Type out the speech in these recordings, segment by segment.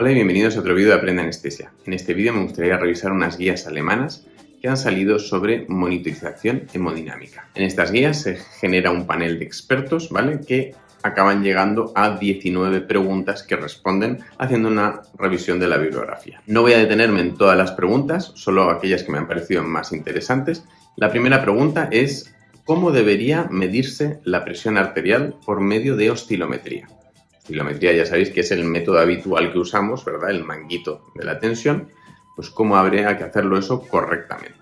Hola y bienvenidos a otro vídeo de Aprende Anestesia. En este vídeo me gustaría revisar unas guías alemanas que han salido sobre monitorización hemodinámica. En estas guías se genera un panel de expertos, ¿vale?, que acaban llegando a 19 preguntas que responden haciendo una revisión de la bibliografía. No voy a detenerme en todas las preguntas, solo aquellas que me han parecido más interesantes. La primera pregunta es: ¿cómo debería medirse la presión arterial por medio de oscilometría? Oscilometría ya sabéis que es el método habitual que usamos, ¿verdad? El manguito de la tensión. Pues ¿cómo habría que hacerlo eso correctamente?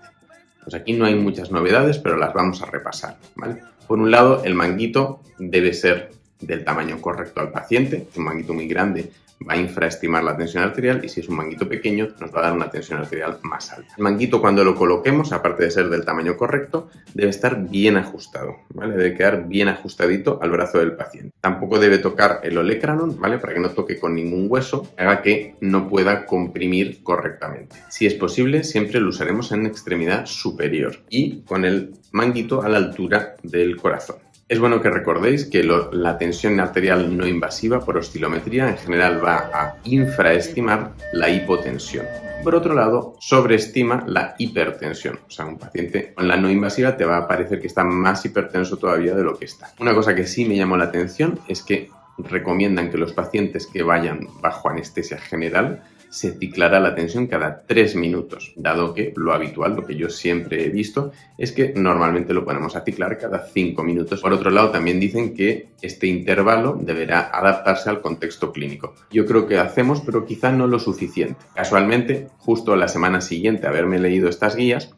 Pues aquí no hay muchas novedades, pero las vamos a repasar, ¿vale? Por un lado, el manguito debe ser del tamaño correcto al paciente. Un manguito muy grande va a infraestimar la tensión arterial y si es un manguito pequeño nos va a dar una tensión arterial más alta. El manguito, cuando lo coloquemos, aparte de ser del tamaño correcto, debe estar bien ajustado, ¿vale? Debe quedar bien ajustadito al brazo del paciente. Tampoco debe tocar el olecranon, ¿vale?, para que no toque con ningún hueso, haga que no pueda comprimir correctamente. Si es posible, siempre lo usaremos en extremidad superior y con el manguito a la altura del corazón. Es bueno que recordéis que la tensión arterial no invasiva por oscilometría en general va a infraestimar la hipotensión. Por otro lado, sobreestima la hipertensión. O sea, un paciente con la no invasiva te va a parecer que está más hipertenso todavía de lo que está. Una cosa que sí me llamó la atención es que recomiendan que los pacientes que vayan bajo anestesia general se ciclará la tensión cada 3 minutos, dado que lo habitual, lo que yo siempre he visto, es que normalmente lo ponemos a ciclar cada 5 minutos. Por otro lado, también dicen que este intervalo deberá adaptarse al contexto clínico. Yo creo que hacemos, pero quizá no lo suficiente. Casualmente, justo la semana siguiente a haberme leído estas guías,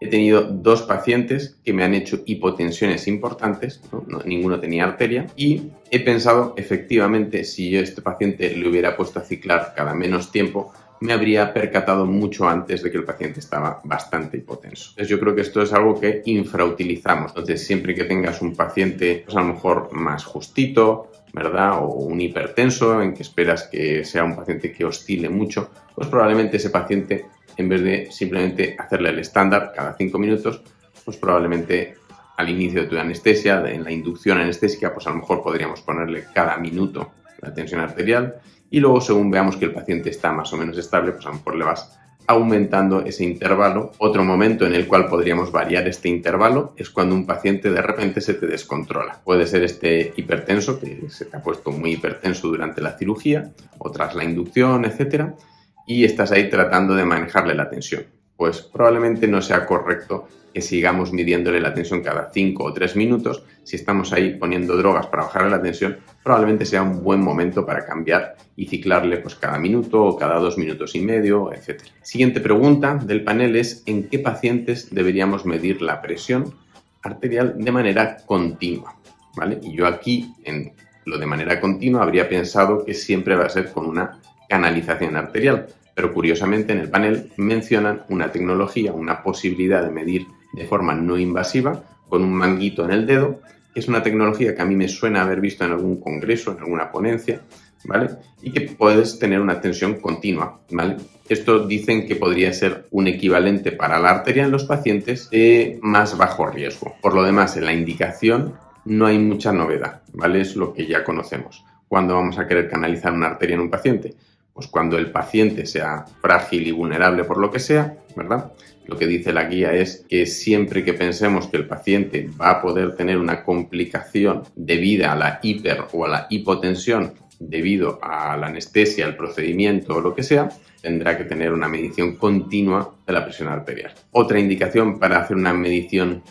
he tenido 2 pacientes que me han hecho hipotensiones importantes, ninguno tenía arteria, y he pensado, efectivamente, si yo a este paciente le hubiera puesto a ciclar cada menos tiempo, me habría percatado mucho antes de que el paciente estaba bastante hipotenso. Entonces yo creo que esto es algo que infrautilizamos. Entonces siempre que tengas un paciente, pues a lo mejor más justito, ¿verdad?, o un hipertenso en que esperas que sea un paciente que oscile mucho, pues probablemente ese paciente, en vez de simplemente hacerle el estándar cada 5 minutos, pues probablemente al inicio de tu anestesia, en la inducción anestésica, pues a lo mejor podríamos ponerle cada minuto la tensión arterial y luego, según veamos que el paciente está más o menos estable, pues a lo mejor le vas aumentando ese intervalo. Otro momento en el cual podríamos variar este intervalo es cuando un paciente de repente se te descontrola. Puede ser este hipertenso, que se te ha puesto muy hipertenso durante la cirugía o tras la inducción, etcétera, y estás ahí tratando de manejarle la tensión. Pues probablemente no sea correcto que sigamos midiéndole la tensión cada 5 o 3 minutos. Si estamos ahí poniendo drogas para bajarle la tensión, probablemente sea un buen momento para cambiar y ciclarle pues cada minuto o cada 2 minutos y medio, etc. Siguiente pregunta del panel es: ¿en qué pacientes deberíamos medir la presión arterial de manera continua? ¿Vale? Y yo aquí, en lo de manera continua, habría pensado que siempre va a ser con una canalización arterial. Pero curiosamente en el panel mencionan una tecnología, una posibilidad de medir de forma no invasiva con un manguito en el dedo, que es una tecnología que a mí me suena haber visto en algún congreso, en alguna ponencia, ¿vale? Y que puedes tener una tensión continua, ¿vale? Esto dicen que podría ser un equivalente para la arteria en los pacientes de más bajo riesgo. Por lo demás, en la indicación no hay mucha novedad, ¿vale? Es lo que ya conocemos. ¿Cuándo vamos a querer canalizar una arteria en un paciente? Pues cuando el paciente sea frágil y vulnerable por lo que sea, ¿verdad? Lo que dice la guía es que siempre que pensemos que el paciente va a poder tener una complicación debida a la hiper o a la hipotensión debido a la anestesia, el procedimiento o lo que sea, tendrá que tener una medición continua de la presión arterial. Otra indicación para hacer una medición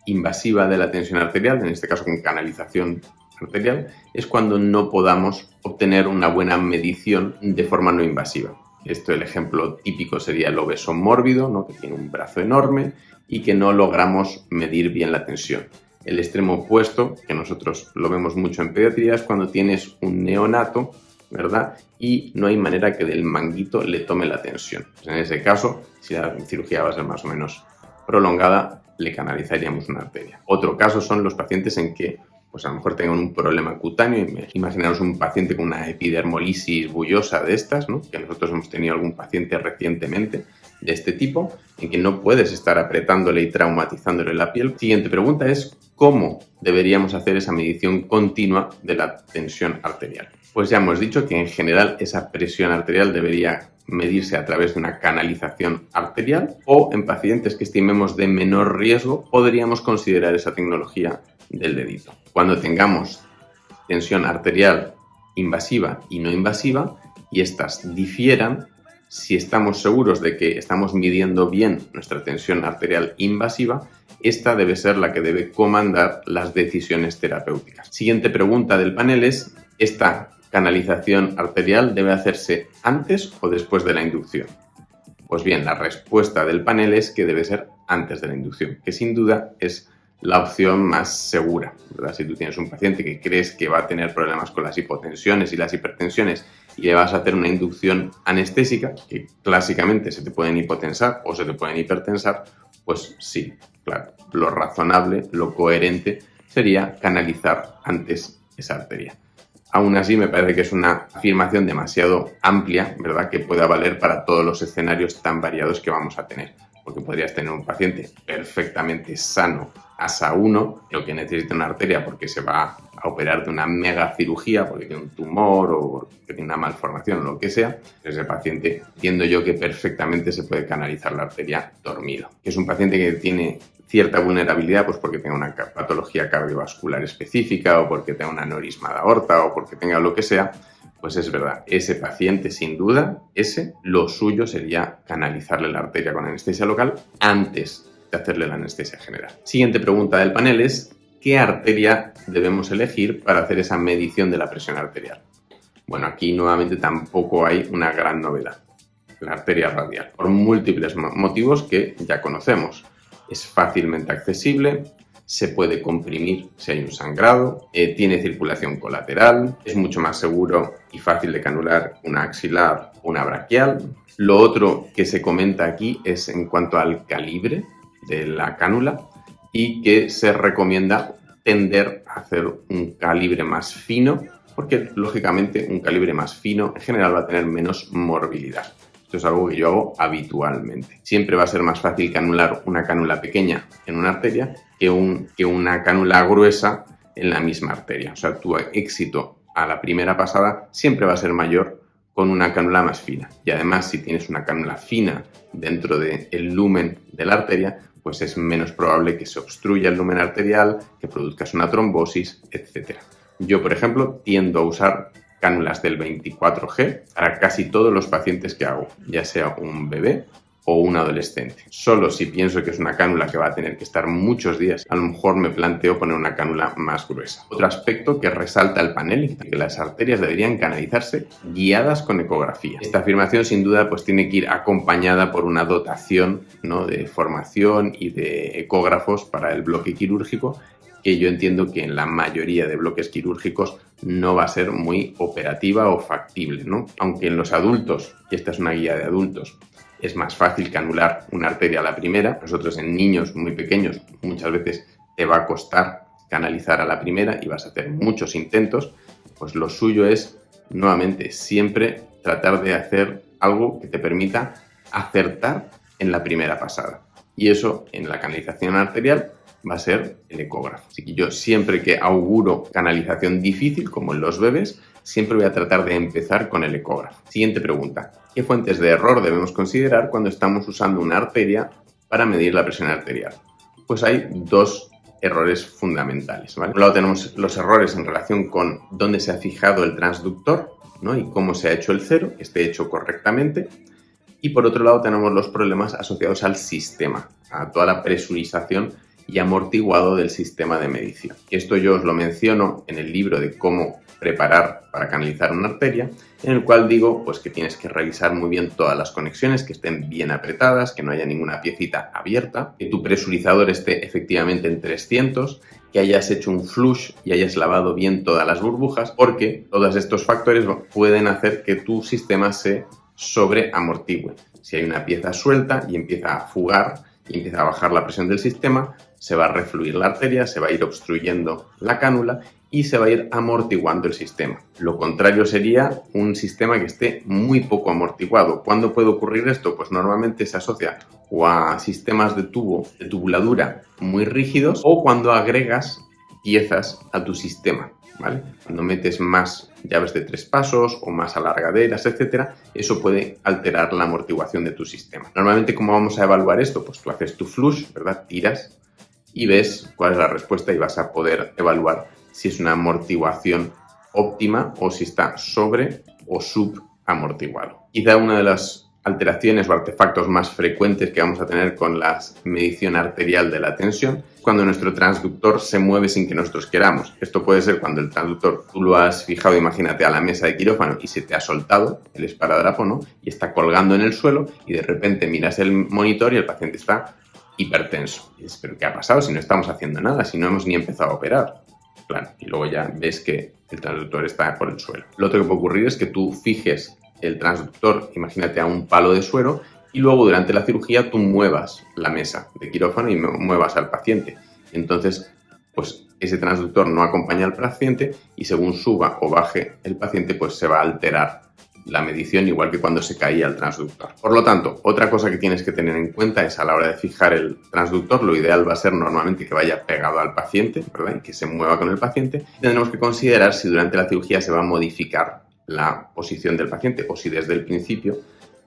invasiva de la tensión arterial, en este caso con canalización arterial, es cuando no podamos obtener una buena medición de forma no invasiva. Esto, el ejemplo típico sería el obeso mórbido, ¿no?, que tiene un brazo enorme y que no logramos medir bien la tensión. El extremo opuesto, que nosotros lo vemos mucho en pediatría, es cuando tienes un neonato, ¿verdad?, y no hay manera que del manguito le tome la tensión. Pues en ese caso, si la cirugía va a ser más o menos prolongada, le canalizaríamos una arteria. Otro caso son los pacientes en que pues a lo mejor tengan un problema cutáneo. Imaginaros un paciente con una epidermolisis bullosa de estas, ¿no?, que nosotros hemos tenido algún paciente recientemente, de este tipo, en que no puedes estar apretándole y traumatizándole la piel. Siguiente pregunta es, ¿cómo deberíamos hacer esa medición continua de la tensión arterial? Pues ya hemos dicho que en general esa presión arterial debería medirse a través de una canalización arterial, o en pacientes que estimemos de menor riesgo podríamos considerar esa tecnología del dedito. Cuando tengamos tensión arterial invasiva y no invasiva y estas difieran, si estamos seguros de que estamos midiendo bien nuestra tensión arterial invasiva, esta debe ser la que debe comandar las decisiones terapéuticas. Siguiente pregunta del panel es, ¿esta canalización arterial debe hacerse antes o después de la inducción? Pues bien, la respuesta del panel es que debe ser antes de la inducción, que sin duda es la opción más segura, ¿verdad? Si tú tienes un paciente que crees que va a tener problemas con las hipotensiones y las hipertensiones y le vas a hacer una inducción anestésica, que clásicamente se te pueden hipotensar o se te pueden hipertensar, pues sí, claro, lo razonable, lo coherente sería canalizar antes esa arteria. Aún así, me parece que es una afirmación demasiado amplia, ¿verdad?, que pueda valer para todos los escenarios tan variados que vamos a tener. Porque podrías tener un paciente perfectamente sano, ASA 1, lo que necesita una arteria porque se va a operar de una mega cirugía, porque tiene un tumor o porque tiene una malformación o lo que sea. Ese paciente, entiendo yo que perfectamente se puede canalizar la arteria dormido. Es un paciente que tiene cierta vulnerabilidad, pues porque tenga una patología cardiovascular específica o porque tenga un aneurisma de aorta o porque tenga lo que sea. Pues es verdad, ese paciente sin duda, lo suyo sería canalizarle la arteria con anestesia local antes de hacerle la anestesia general. Siguiente pregunta del panel es, ¿qué arteria debemos elegir para hacer esa medición de la presión arterial? Bueno, aquí nuevamente tampoco hay una gran novedad. La arteria radial, por múltiples motivos que ya conocemos. Es fácilmente accesible, se puede comprimir si hay un sangrado, tiene circulación colateral, es mucho más seguro y fácil de canular una axilar o una braquial. Lo otro que se comenta aquí es en cuanto al calibre de la cánula y que se recomienda tender a hacer un calibre más fino porque, lógicamente, un calibre más fino en general va a tener menos morbilidad. Esto es algo que yo hago habitualmente. Siempre va a ser más fácil canular una cánula pequeña en una arteria que una cánula gruesa en la misma arteria. O sea, tu éxito a la primera pasada siempre va a ser mayor con una cánula más fina. Y además, si tienes una cánula fina dentro del lumen de la arteria, pues es menos probable que se obstruya el lumen arterial, que produzcas una trombosis, etc. Yo, por ejemplo, tiendo a usar cánulas del 24G para casi todos los pacientes que hago, ya sea un bebé o un adolescente. Solo si pienso que es una cánula que va a tener que estar muchos días, a lo mejor me planteo poner una cánula más gruesa. Otro aspecto que resalta el panel es que las arterias deberían canalizarse guiadas con ecografía. Esta afirmación sin duda pues tiene que ir acompañada por una dotación, ¿no?, de formación y de ecógrafos para el bloque quirúrgico, que yo entiendo que en la mayoría de bloques quirúrgicos no va a ser muy operativa o factible, ¿no? Aunque en los adultos, y esta es una guía de adultos, es más fácil canular una arteria a la primera. Nosotros en niños muy pequeños muchas veces te va a costar canalizar a la primera y vas a hacer muchos intentos. Pues lo suyo es, nuevamente, siempre tratar de hacer algo que te permita acertar en la primera pasada. Y eso en la canalización arterial va a ser el ecógrafo. Así que yo siempre que auguro canalización difícil, como en los bebés, siempre voy a tratar de empezar con el ecógrafo. Siguiente pregunta. ¿Qué fuentes de error debemos considerar cuando estamos usando una arteria para medir la presión arterial? Pues hay dos errores fundamentales, ¿vale? Por un lado tenemos los errores en relación con dónde se ha fijado el transductor, ¿no?, y cómo se ha hecho el cero, que esté hecho correctamente. Y por otro lado tenemos los problemas asociados al sistema, a toda la presurización y amortiguado del sistema de medición. Esto yo os lo menciono en el libro de cómo preparar para canalizar una arteria, en el cual digo pues que tienes que revisar muy bien todas las conexiones, que estén bien apretadas, que no haya ninguna piecita abierta, que tu presurizador esté efectivamente en 300, que hayas hecho un flush y hayas lavado bien todas las burbujas, porque todos estos factores pueden hacer que tu sistema se sobreamortigüe. Si hay una pieza suelta y empieza a fugar, y empieza a bajar la presión del sistema, se va a refluir la arteria, se va a ir obstruyendo la cánula y se va a ir amortiguando el sistema. Lo contrario sería un sistema que esté muy poco amortiguado. ¿Cuándo puede ocurrir esto? Pues normalmente se asocia o a sistemas de tubuladura muy rígidos, o cuando agregas piezas a tu sistema, ¿vale? Cuando metes más llaves de 3 pasos o más alargaderas, etcétera, eso puede alterar la amortiguación de tu sistema. Normalmente, ¿cómo vamos a evaluar esto? Pues tú haces tu flush, ¿verdad? Tiras y ves cuál es la respuesta y vas a poder evaluar si es una amortiguación óptima o si está sobre o subamortiguado. Quizá una de las alteraciones o artefactos más frecuentes que vamos a tener con la medición arterial de la tensión, cuando nuestro transductor se mueve sin que nosotros queramos. Esto puede ser cuando el transductor tú lo has fijado, imagínate, a la mesa de quirófano y se te ha soltado el esparadrapo, ¿no? Y está colgando en el suelo y de repente miras el monitor y el paciente está hipertenso. Y dices, ¿pero qué ha pasado si no estamos haciendo nada, si no hemos ni empezado a operar? Claro, y luego ya ves que el transductor está por el suelo. Lo otro que puede ocurrir es que tú fijes el transductor, imagínate, a un palo de suero y luego durante la cirugía tú muevas la mesa de quirófano y muevas al paciente. Entonces, pues ese transductor no acompaña al paciente y según suba o baje el paciente, pues se va a alterar la medición, igual que cuando se caía el transductor. Por lo tanto, otra cosa que tienes que tener en cuenta es a la hora de fijar el transductor, lo ideal va a ser normalmente que vaya pegado al paciente, ¿verdad? Y que se mueva con el paciente. Tendremos que considerar si durante la cirugía se va a modificar la posición del paciente o si desde el principio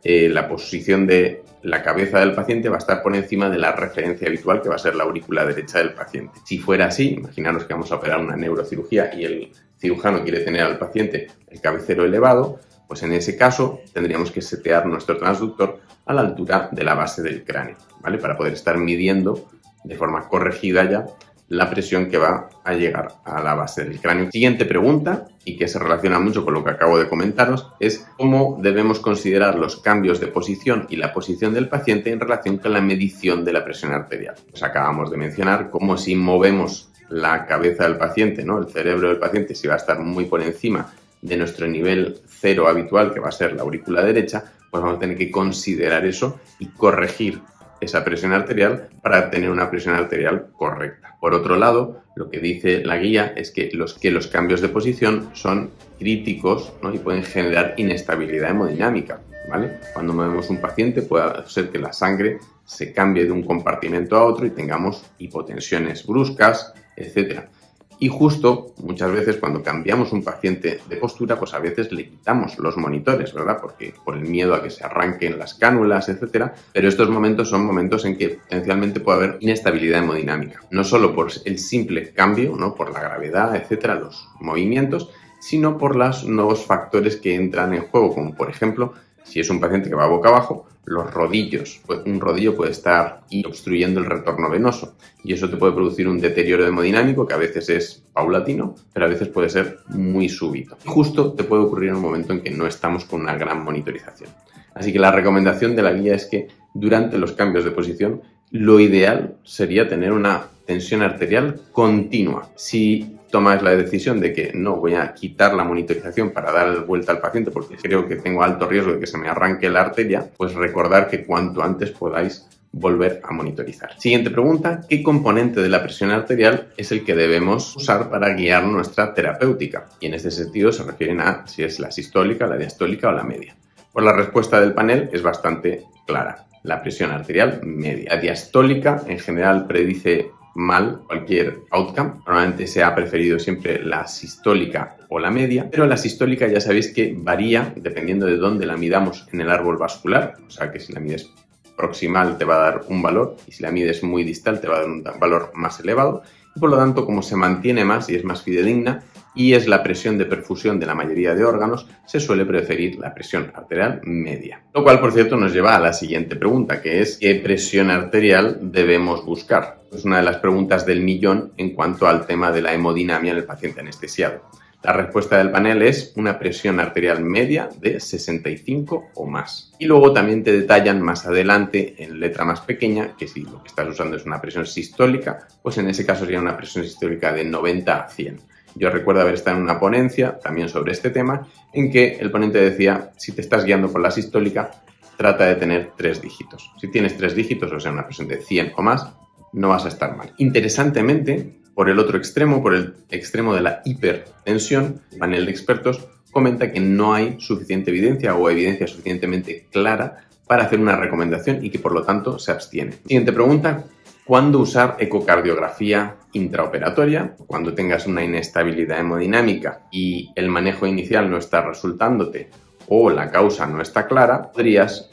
la posición de la cabeza del paciente va a estar por encima de la referencia habitual, que va a ser la aurícula derecha del paciente. Si fuera así, imaginaros que vamos a operar una neurocirugía y el cirujano quiere tener al paciente el cabecero elevado, pues en ese caso tendríamos que setear nuestro transductor a la altura de la base del cráneo, ¿vale? Para poder estar midiendo de forma corregida ya la presión que va a llegar a la base del cráneo. Siguiente pregunta, y que se relaciona mucho con lo que acabo de comentaros, es cómo debemos considerar los cambios de posición y la posición del paciente en relación con la medición de la presión arterial. Pues acabamos de mencionar cómo si movemos la cabeza del paciente, ¿no? El cerebro del paciente, si va a estar muy por encima de nuestro nivel cero habitual, que va a ser la aurícula derecha, pues vamos a tener que considerar eso y corregir esa presión arterial para tener una presión arterial correcta. Por otro lado, lo que dice la guía es que los cambios de posición son críticos, ¿no? Y pueden generar inestabilidad hemodinámica, ¿vale? Cuando movemos un paciente puede ser que la sangre se cambie de un compartimento a otro y tengamos hipotensiones bruscas, etcétera. Y justo muchas veces cuando cambiamos un paciente de postura, pues a veces le quitamos los monitores, ¿verdad? Porque por el miedo a que se arranquen las cánulas, etcétera. Pero estos momentos son momentos en que potencialmente puede haber inestabilidad hemodinámica. No solo por el simple cambio, ¿no? Por la gravedad, etcétera, los movimientos, sino por los nuevos factores que entran en juego, como por ejemplo, si es un paciente que va boca abajo, los rodillos. Un rodillo puede estar obstruyendo el retorno venoso y eso te puede producir un deterioro hemodinámico que a veces es paulatino, pero a veces puede ser muy súbito. Justo te puede ocurrir en un momento en que no estamos con una gran monitorización. Así que la recomendación de la guía es que durante los cambios de posición lo ideal sería tener una tensión arterial continua. Si tomas la decisión de que no voy a quitar la monitorización para dar vuelta al paciente porque creo que tengo alto riesgo de que se me arranque la arteria, pues recordar que cuanto antes podáis volver a monitorizar. Siguiente pregunta, ¿qué componente de la presión arterial es el que debemos usar para guiar nuestra terapéutica? Y en este sentido se refieren a si es la sistólica, la diastólica o la media. Pues la respuesta del panel es bastante clara. La presión arterial media. La diastólica en general predice mal cualquier outcome. Normalmente se ha preferido siempre la sistólica o la media, pero la sistólica ya sabéis que varía dependiendo de dónde la midamos en el árbol vascular, o sea que si la mides proximal te va a dar un valor y si la mides muy distal te va a dar un valor más elevado y por lo tanto como se mantiene más y es más fidedigna y es la presión de perfusión de la mayoría de órganos, se suele preferir la presión arterial media. Lo cual, por cierto, nos lleva a la siguiente pregunta, que es ¿qué presión arterial debemos buscar? Es una de las preguntas del millón en cuanto al tema de la hemodinamia en el paciente anestesiado. La respuesta del panel es una presión arterial media de 65 o más. Y luego también te detallan más adelante, en letra más pequeña, que si lo que estás usando es una presión sistólica, pues en ese caso sería una presión sistólica de 90 a 100. Yo recuerdo haber estado en una ponencia también sobre este tema, en que el ponente decía, si te estás guiando por la sistólica, trata de tener 3 dígitos. Si tienes 3 dígitos, o sea, una presión de 100 o más, no vas a estar mal. Interesantemente, por el otro extremo, por el extremo de la hipertensión, el panel de expertos comenta que no hay suficiente evidencia o evidencia suficientemente clara para hacer una recomendación y que por lo tanto se abstiene. Siguiente pregunta: ¿cuándo usar ecocardiografía intraoperatoria? Cuando tengas una inestabilidad hemodinámica y el manejo inicial no está resultándote o la causa no está clara, podrías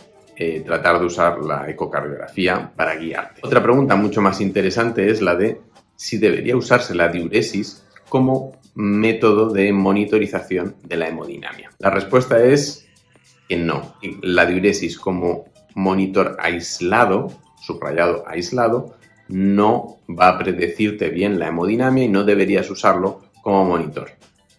tratar de usar la ecocardiografía para guiarte. Otra pregunta mucho más interesante es la de si debería usarse la diuresis como método de monitorización de la hemodinamia. La respuesta es que no. La diuresis como monitor aislado, subrayado aislado, no va a predecirte bien la hemodinamia y no deberías usarlo como monitor.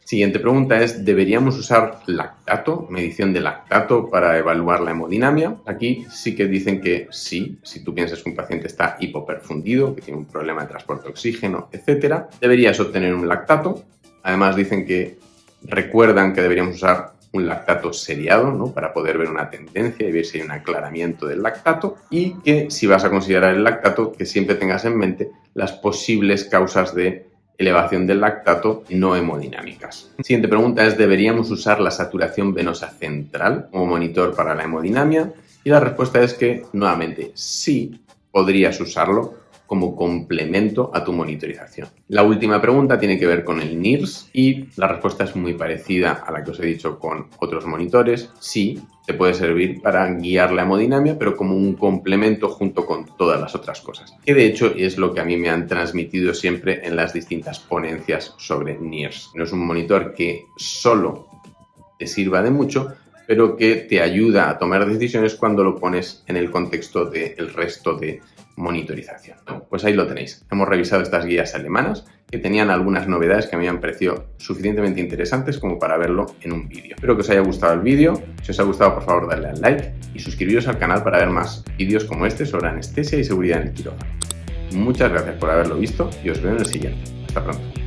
Siguiente pregunta es: ¿deberíamos usar lactato, medición de lactato para evaluar la hemodinamia? Aquí sí que dicen que sí, si tú piensas que un paciente está hipoperfundido, que tiene un problema de transporte de oxígeno, etc., deberías obtener un lactato. Además dicen que recuerdan que deberíamos usar un lactato seriado, ¿no?, para poder ver una tendencia y ver si hay un aclaramiento del lactato, y que si vas a considerar el lactato, que siempre tengas en mente las posibles causas de elevación del lactato no hemodinámicas. Siguiente pregunta es: ¿deberíamos usar la saturación venosa central como monitor para la hemodinamia? Y la respuesta es que, nuevamente, sí podrías usarlo como complemento a tu monitorización. La última pregunta tiene que ver con el NIRS y la respuesta es muy parecida a la que os he dicho con otros monitores. Sí, te puede servir para guiar la hemodinamia, pero como un complemento junto con todas las otras cosas. Que de hecho es lo que a mí me han transmitido siempre en las distintas ponencias sobre NIRS. No es un monitor que solo te sirva de mucho, pero que te ayuda a tomar decisiones cuando lo pones en el contexto del resto de monitorización. Pues ahí lo tenéis. Hemos revisado estas guías alemanas que tenían algunas novedades que me han parecido suficientemente interesantes como para verlo en un vídeo. Espero que os haya gustado el vídeo. Si os ha gustado, por favor, darle al like y suscribiros al canal para ver más vídeos como este sobre anestesia y seguridad en el quirófano. Muchas gracias por haberlo visto y os veo en el siguiente. Hasta pronto.